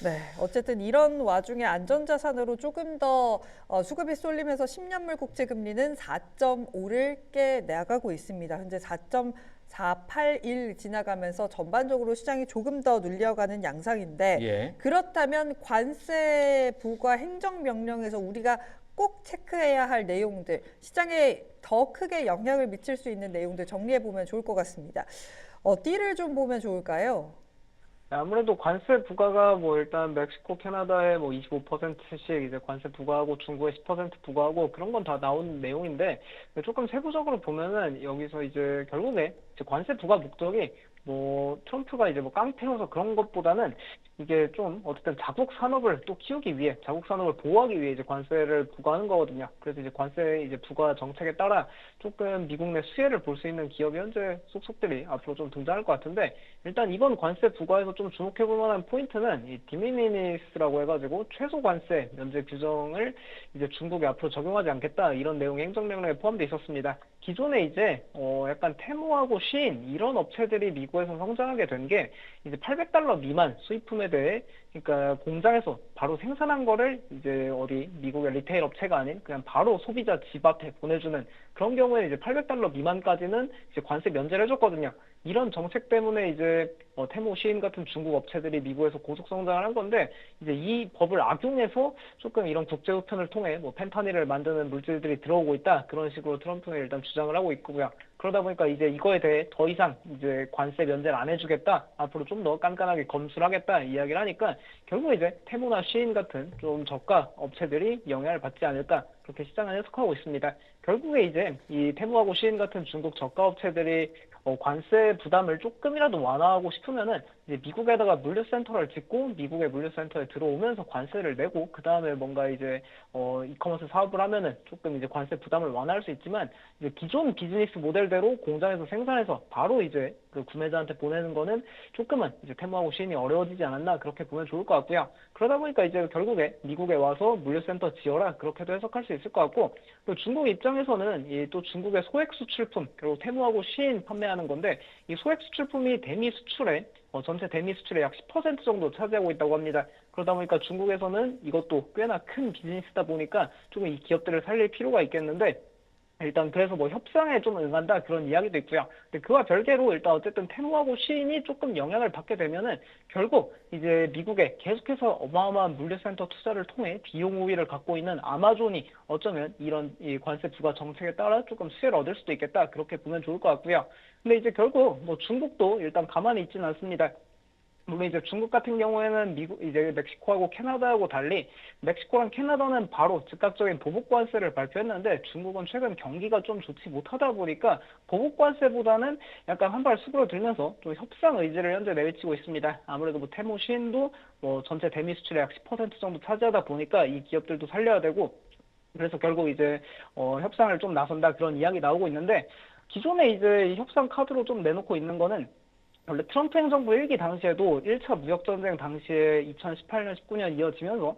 네, 어쨌든 이런 와중에 안전자산으로 조금 더 수급이 쏠리면서 10년물 국채 금리는 4.5를 깨 나가고 있습니다. 현재 4.481 지나가면서 전반적으로 시장이 조금 더 눌려가는 양상인데, 예. 그렇다면 관세 부과 행정명령에서 우리가 꼭 체크해야 할 내용들, 시장에 더 크게 영향을 미칠 수 있는 내용들 정리해 보면 좋을 것 같습니다. 띠를 좀 보면 좋을까요? 아무래도 관세 부과가 뭐 일단 멕시코, 캐나다에 뭐 25%씩 이제 관세 부과하고 중국에 10% 부과하고 그런 건 다 나온 내용인데 조금 세부적으로 보면은 여기서 이제 결국에 이제 관세 부과 목적이 뭐 트럼프가 이제 뭐 깡패여서 그런 것보다는 이게 좀 어쨌든 자국 산업을 또 키우기 위해 자국 산업을 보호하기 위해 이제 관세를 부과하는 거거든요. 그래서 이제 관세 이제 부과 정책에 따라 조금 미국 내 수혜를 볼 수 있는 기업이 현재 속속들이 앞으로 좀 등장할 것 같은데 일단 이번 관세 부과에서 좀 주목해 볼 만한 포인트는 이 디미니미스라고 해가지고 최소 관세 면제 규정을 이제 중국에 앞으로 적용하지 않겠다 이런 내용의 행정명령에 포함되어 있었습니다. 기존에 이제 약간 테무하고 시인 이런 업체들이 미국에서 성장하게 된 게 이제 800달러 미만 수입품에 대해 그러니까 공장에서 바로 생산한 거를 이제 어디 미국의 리테일 업체가 아닌 그냥 바로 소비자 집 앞에 보내주는 그런 경우에 이제 800달러 미만까지는 이제 관세 면제를 해줬거든요. 이런 정책 때문에 이제 테무, 시인 같은 중국 업체들이 미국에서 고속 성장을 한 건데 이제 이 법을 악용해서 조금 이런 국제 우편을 통해 뭐 펜타닐을 만드는 물질들이 들어오고 있다 그런 식으로 트럼프는 일단 주장을 하고 있고요. 그러다 보니까 이제 이거에 대해 더 이상 이제 관세 면제를 안 해주겠다 앞으로 좀 더 깐깐하게 검수를 하겠다 이야기를 하니까 결국 이제 테무나 시인 같은 좀 저가 업체들이 영향을 받지 않을까 그렇게 시장을 해석하고 있습니다. 결국에 이제 이 테무하고 시인 같은 중국 저가 업체들이 관세 부담을 조금이라도 완화하고 싶으면은 이제 미국에다가 물류센터를 짓고 미국의 물류센터에 들어오면서 관세를 내고 그 다음에 뭔가 이제 이커머스 사업을 하면은 조금 이제 관세 부담을 완화할 수 있지만 이제 기존 비즈니스 모델대로 공장에서 생산해서 바로 이제 그 구매자한테 보내는 거는 조금은 이제 테무하고 시인이 어려워지지 않았나 그렇게 보면 좋을 것 같고요. 그러다 보니까 이제 결국에 미국에 와서 물류센터 지어라 그렇게도 해석할 수 있을 것 같고 또 중국 입장에서는 이 또 중국의 소액 수출품 그리고 테무하고 시인 판매하는 건데 이 소액 수출품이 대미 수출에 전체 대미 수출의 약 10% 정도 차지하고 있다고 합니다. 그러다 보니까 중국에서는 이것도 꽤나 큰 비즈니스다 보니까 조금 이 기업들을 살릴 필요가 있겠는데 일단 그래서 뭐 협상에 좀 응한다 그런 이야기도 있고요. 근데 그와 별개로 일단 어쨌든 테무하고 시인이 조금 영향을 받게 되면은 결국 이제 미국에 계속해서 어마어마한 물류센터 투자를 통해 비용 우위를 갖고 있는 아마존이 어쩌면 이런 이 관세 부과 정책에 따라 조금 수혜를 얻을 수도 있겠다 그렇게 보면 좋을 것 같고요. 근데 이제 결국 뭐 중국도 일단 가만히 있지는 않습니다. 물론 이제 중국 같은 경우에는 미국 이제 멕시코하고 캐나다하고 달리 멕시코랑 캐나다는 바로 즉각적인 보복 관세를 발표했는데 중국은 최근 경기가 좀 좋지 못하다 보니까 보복 관세보다는 약간 한 발 수그러들면서 좀 협상 의지를 현재 내비치고 있습니다. 아무래도 뭐 테무 시인도 뭐 전체 대미 수출의 약 10% 정도 차지하다 보니까 이 기업들도 살려야 되고 그래서 결국 이제 협상을 좀 나선다 그런 이야기 나오고 있는데 기존에 이제 협상 카드로 좀 내놓고 있는 거는 원래 트럼프 행정부 1기 당시에도 1차 무역전쟁 당시에 2018년, 19년 이어지면서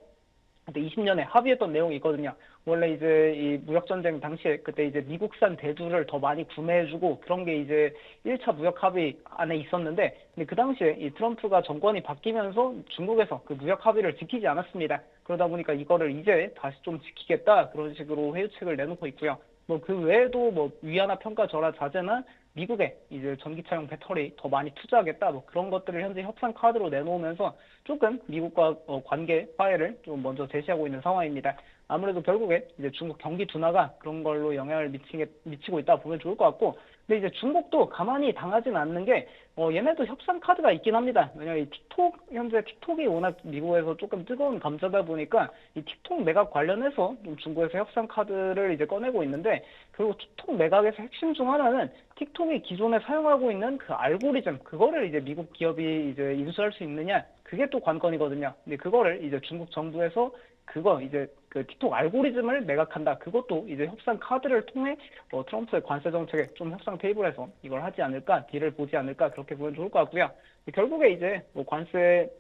그때 20년에 합의했던 내용이 있거든요. 원래 이제 이 무역전쟁 당시에 그때 이제 미국산 대두를 더 많이 구매해주고 그런 게 이제 1차 무역 합의 안에 있었는데 근데 그 당시에 이 트럼프가 정권이 바뀌면서 중국에서 그 무역 합의를 지키지 않았습니다. 그러다 보니까 이거를 이제 다시 좀 지키겠다 그런 식으로 회유책을 내놓고 있고요. 뭐 그 외에도 뭐 위안화 평가 절하 자제나 미국에 이제 전기차용 배터리 더 많이 투자하겠다 뭐 그런 것들을 현재 협상 카드로 내놓으면서 조금 미국과 관계 화해를 좀 먼저 제시하고 있는 상황입니다. 아무래도 결국에 이제 중국 경기 둔화가 그런 걸로 영향을 미치고 있다 보면 좋을 것 같고 근데 이제 중국도 가만히 당하진 않는 게 얘네도 협상 카드가 있긴 합니다. 왜냐면 이 현재 틱톡이 워낙 미국에서 조금 뜨거운 감자다 보니까 이 틱톡 매각 관련해서 좀 중국에서 협상 카드를 이제 꺼내고 있는데 그리고 틱톡 매각에서 핵심 중 하나는 틱톡이 기존에 사용하고 있는 그 알고리즘 그거를 이제 미국 기업이 이제 인수할 수 있느냐 그게 또 관건이거든요. 근데 그거를 이제 중국 정부에서 그거 이제 그 틱톡 알고리즘을 매각한다. 그것도 이제 협상 카드를 통해 트럼프의 관세 정책에 좀 협상 테이블에서 이걸 하지 않을까, 딜을 보지 않을까 그렇게 보면 좋을 것 같고요. 결국에 이제 뭐 관세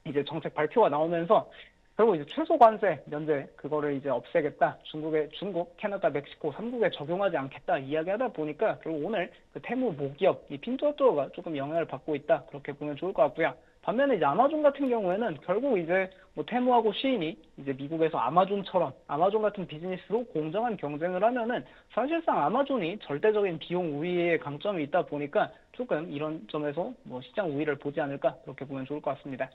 이제 정책 발표가 나오면서 그리고 이제 최소 관세 면제 그거를 이제 없애겠다. 중국, 캐나다, 멕시코 3국에 적용하지 않겠다 이야기하다 보니까 결국 오늘 그 테무 모기업 이 핀두오토가 조금 영향을 받고 있다. 그렇게 보면 좋을 것 같고요. 반면에 이제 아마존 같은 경우에는 결국 이제 뭐 테무하고 시인이 이제 미국에서 아마존처럼 아마존 같은 비즈니스로 공정한 경쟁을 하면은 사실상 아마존이 절대적인 비용 우위의 강점이 있다 보니까 조금 이런 점에서 뭐 시장 우위를 보지 않을까 그렇게 보면 좋을 것 같습니다.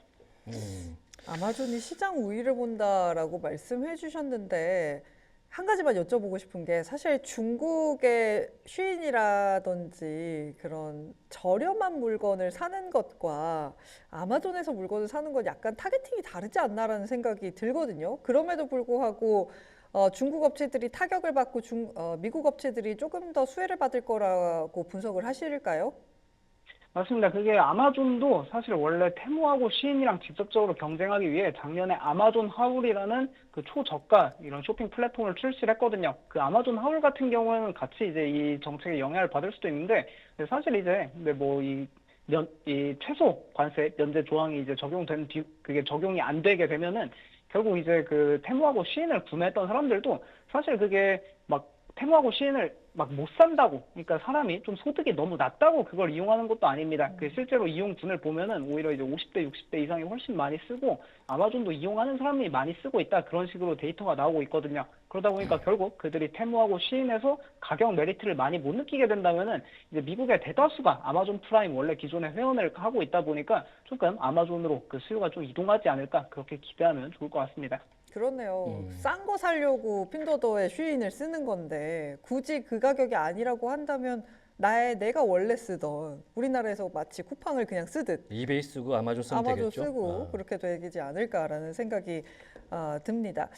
음, 아마존이 시장 우위를 본다라고 말씀해 주셨는데 한 가지만 여쭤보고 싶은 게 사실 중국의 쉬인이라든지 그런 저렴한 물건을 사는 것과 아마존에서 물건을 사는 건 약간 타겟팅이 다르지 않나라는 생각이 들거든요. 그럼에도 불구하고 중국 업체들이 타격을 받고 미국 업체들이 조금 더 수혜를 받을 거라고 분석을 하실까요? 맞습니다. 그게 아마존도 사실 원래 테무하고 시인이랑 직접적으로 경쟁하기 위해 작년에 아마존 하울이라는 그 초저가 이런 쇼핑 플랫폼을 출시를 했거든요. 그 아마존 하울 같은 경우에는 같이 이제 이 정책에 영향을 받을 수도 있는데 사실 이제 근데 뭐 이 최소 관세 면제 조항이 이제 그게 적용이 안 되게 되면은 결국 이제 그 테무하고 시인을 구매했던 사람들도 사실 그게 막 테무하고 시인을 막 못 산다고. 그러니까 사람이 좀 소득이 너무 낮다고 그걸 이용하는 것도 아닙니다. 그 실제로 이용군을 보면은 오히려 이제 50대, 60대 이상이 훨씬 많이 쓰고 아마존도 이용하는 사람이 많이 쓰고 있다. 그런 식으로 데이터가 나오고 있거든요. 그러다 보니까 결국 그들이 테무하고 시인에서 가격 메리트를 많이 못 느끼게 된다면은 이제 미국의 대다수가 아마존 프라임 원래 기존에 회원을 하고 있다 보니까 조금 아마존으로 그 수요가 좀 이동하지 않을까 그렇게 기대하면 좋을 것 같습니다. 그렇네요. 싼 거 사려고 핀도어에 쉬인을 쓰는 건데 굳이 그 가격이 아니라고 한다면 내가 원래 쓰던 우리나라에서 마치 쿠팡을 그냥 쓰듯 이베이 쓰고 아마존 쓰면 아마존 되겠죠? 쓰고 아. 그렇게 되지 않을까라는 생각이 듭니다.